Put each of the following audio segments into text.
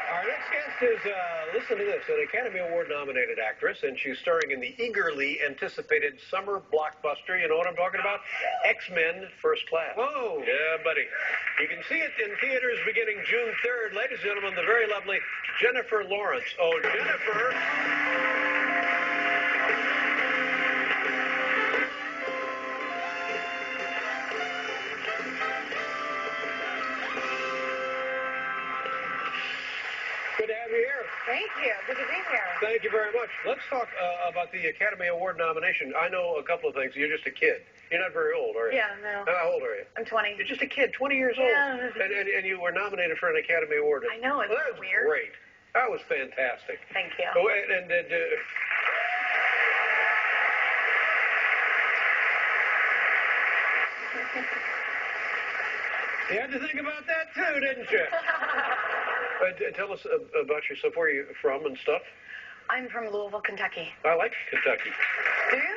Our next guest is, listen to this, an Academy Award-nominated actress, and she's starring in the eagerly anticipated summer blockbuster. You know what I'm talking about? X-Men First Class. Whoa. Yeah, buddy. You can see it in theaters beginning June 3rd. Ladies and gentlemen, the very lovely Jennifer Lawrence. Oh, Jennifer. Good to have you here. Thank you. Good to be here. Thank you very much. Let's talk about the Academy Award nomination. I know a couple of things. You're just a kid. You're not very old, are you? Yeah, no. How old are you? I'm 20. You're just a kid, 20 years Yeah. old. And you were nominated for an Academy Award. I know, it's well, that was weird. Great. That was fantastic. Thank you. Oh, you had to think about that too, didn't you? Tell us about yourself, where you're from and stuff. I'm from Louisville, Kentucky. I like Kentucky. Do you?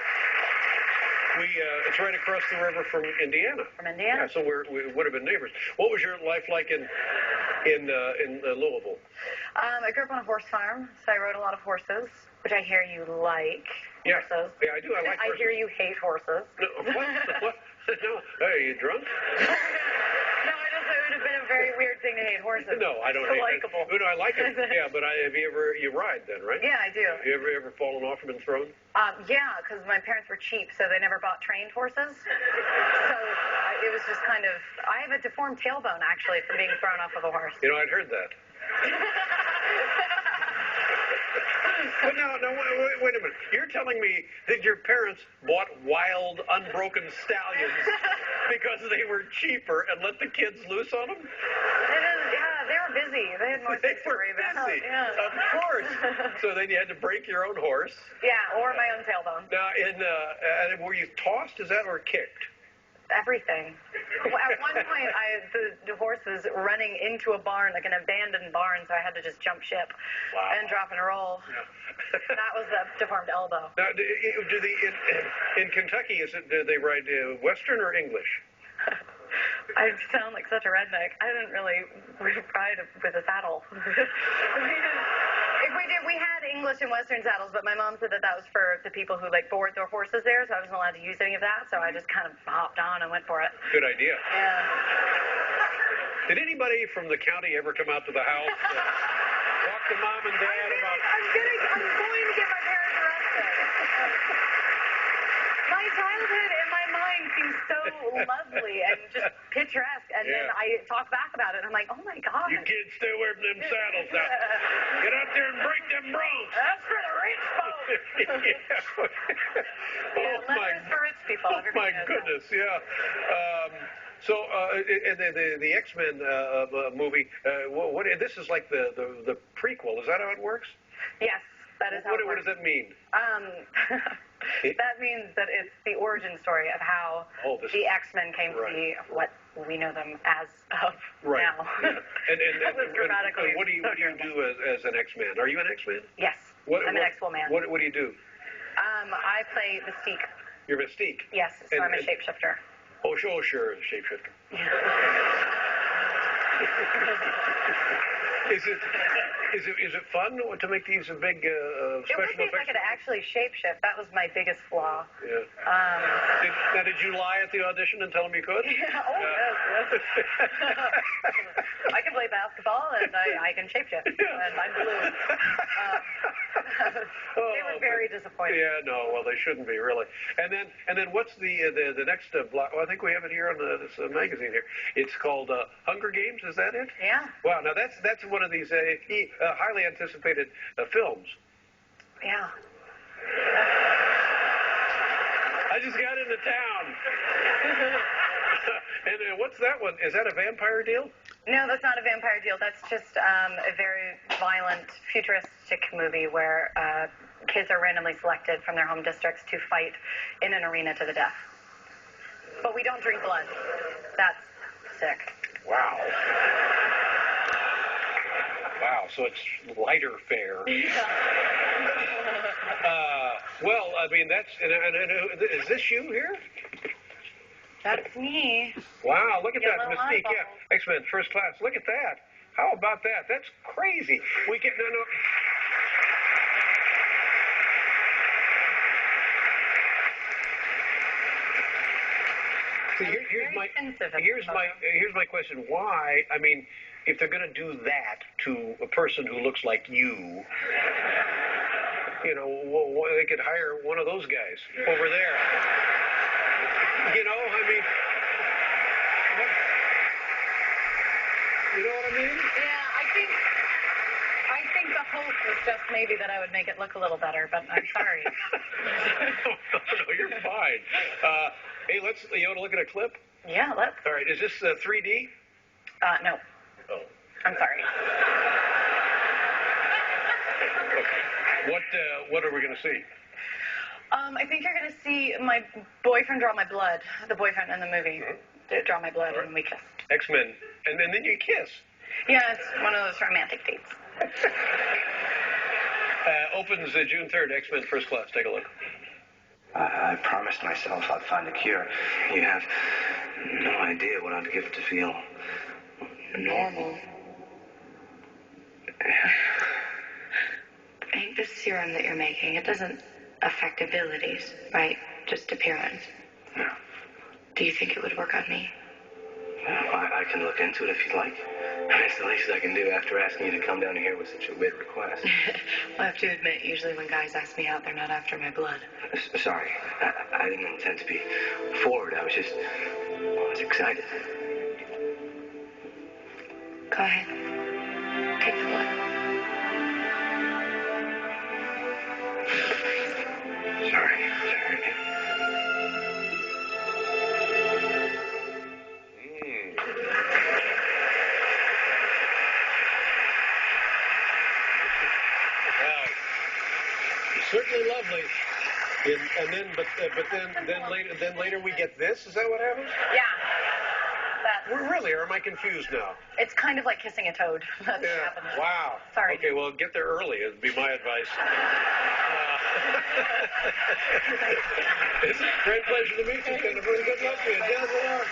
It's right across the river from Indiana. From Indiana? Yeah, so we would have been neighbors. What was your life like in Louisville? I grew up on a horse farm, so I rode a lot of horses, which I hear you like. Yeah. Horses. Yeah, I do. I like horses. I hear you hate horses. No, what? What? No. Hey, are you drunk? No, it would have been a very weird thing to hate horses. No, I don't so hate likable. it. No, I like it. Yeah, but you ride then, right? Yeah, I do. You ever fallen off and been thrown? Yeah, because my parents were cheap, so they never bought trained horses. So it was just kind of, I have a deformed tailbone, actually, from being thrown off of a horse. You know, I'd heard that. But now, wait a minute. You're telling me that your parents bought wild, unbroken stallions because they were cheaper and let the kids loose on them? Yeah, they were busy. They had more things to worry about. Busy. Yeah. Of course. So then you had to break your own horse. Yeah, or my own tailbone. Now, were you tossed, is that, or kicked? Everything. At one point, the horse was running into a barn, like an abandoned barn, so I had to just jump ship and drop and roll. Yeah. That was a deformed elbow. Now, in Kentucky, do they ride Western or English? I sound like such a redneck. I didn't really ride with a saddle. If we did, we had English and Western saddles, but my mom said that was for the people who board their horses there, so I wasn't allowed to use any of that, so I just kind of hopped on and went for it. Good idea. Yeah. Did anybody from the county ever come out to the house, talk to mom and dad about... I'm going to get my parents arrested. My childhood in my mind seems so lovely and just picturesque, and then I talk back about it, and I'm like, oh my God. You kids stay away from them saddles now. Get out there and break them broncs. That's for the rich folks. Letters for rich people. Oh my goodness, yeah. So the X-Men movie, this is like the prequel. Is that how it works? Yes, that is how it works. What does that mean? That means that it's the origin story of how the X-Men came to be what we know them as of now. Yeah. That was dramatically. What do you do as an X-Man? Are you an X-Man? Yes, I'm an X-Woman. What do you do? I play Mystique. You're Mystique? Yes, so I'm a shapeshifter. Oh, sure, shapeshifter. Is it fun to make these big special effects? It would be if I could actually shapeshift. That was my biggest flaw. Yeah. Did you lie at the audition and tell them you could? Yeah. Oh, yes. I can play basketball and I can shapeshift. Yeah. And I'm blue. They were very disappointed. Yeah, no, well, they shouldn't be, really. And then what's the next block? Well, I think we have it here on this magazine here. It's called Hunger Games. Is that it? Yeah. Wow. Now that's one of these highly anticipated films. Yeah. I just got into town. And what's that one? Is that a vampire deal? No, that's not a vampire deal. That's just a very violent, futuristic movie where kids are randomly selected from their home districts to fight in an arena to the death. But we don't drink blood. That's sick. Wow. Wow, so it's lighter fare. Yeah. Well, I mean, is this you here? That's me. Wow, look at that Yellow mystique. eyeballs. Yeah, X-Men First Class. Look at that. How about that? That's crazy. We can no. See, here's my question. Why? I mean, if they're going to do that to a person who looks like you, they could hire one of those guys over there. I mean, you know what I mean? Yeah, I think the hope was just maybe that I would make it look a little better, but I'm sorry. No, you're fine. Hey, you want to look at a clip? Yeah, let's. All right, is this 3D? No. Oh. I'm sorry. Okay. What are we going to see? I think you're going to see my boyfriend draw my blood. The boyfriend in the movie draw my blood, and we kissed. X-Men, and then you kiss. Yeah, it's one of those romantic dates. Opens June 3rd, X-Men First Class. Take a look. I promised myself I'd find a cure. You have no idea what I'd give to feel normal. I think the serum that you're making, it doesn't affect abilities, right? Just appearance. No. Do you think it would work on me? I can look into it if you'd like. It's the least I can do after asking you to come down here with such a weird request. I have to admit, usually when guys ask me out, they're not after my blood. Sorry. I didn't intend to be forward. I was excited. Go ahead. Take the blood. Sorry. Certainly lovely. Then later we get this. Is that what happens? Yeah. Really? Or am I confused now? It's kind of like kissing a toad. That's what happened. Wow. Sorry. Okay, well, get there early. It'd be my advice. It's a great pleasure to meet you, Jennifer. Good luck to you. Jlaw.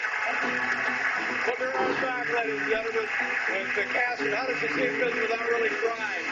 We'll be right back, ladies and gentlemen, with the cast of How Does She See Fit Without Really Trying.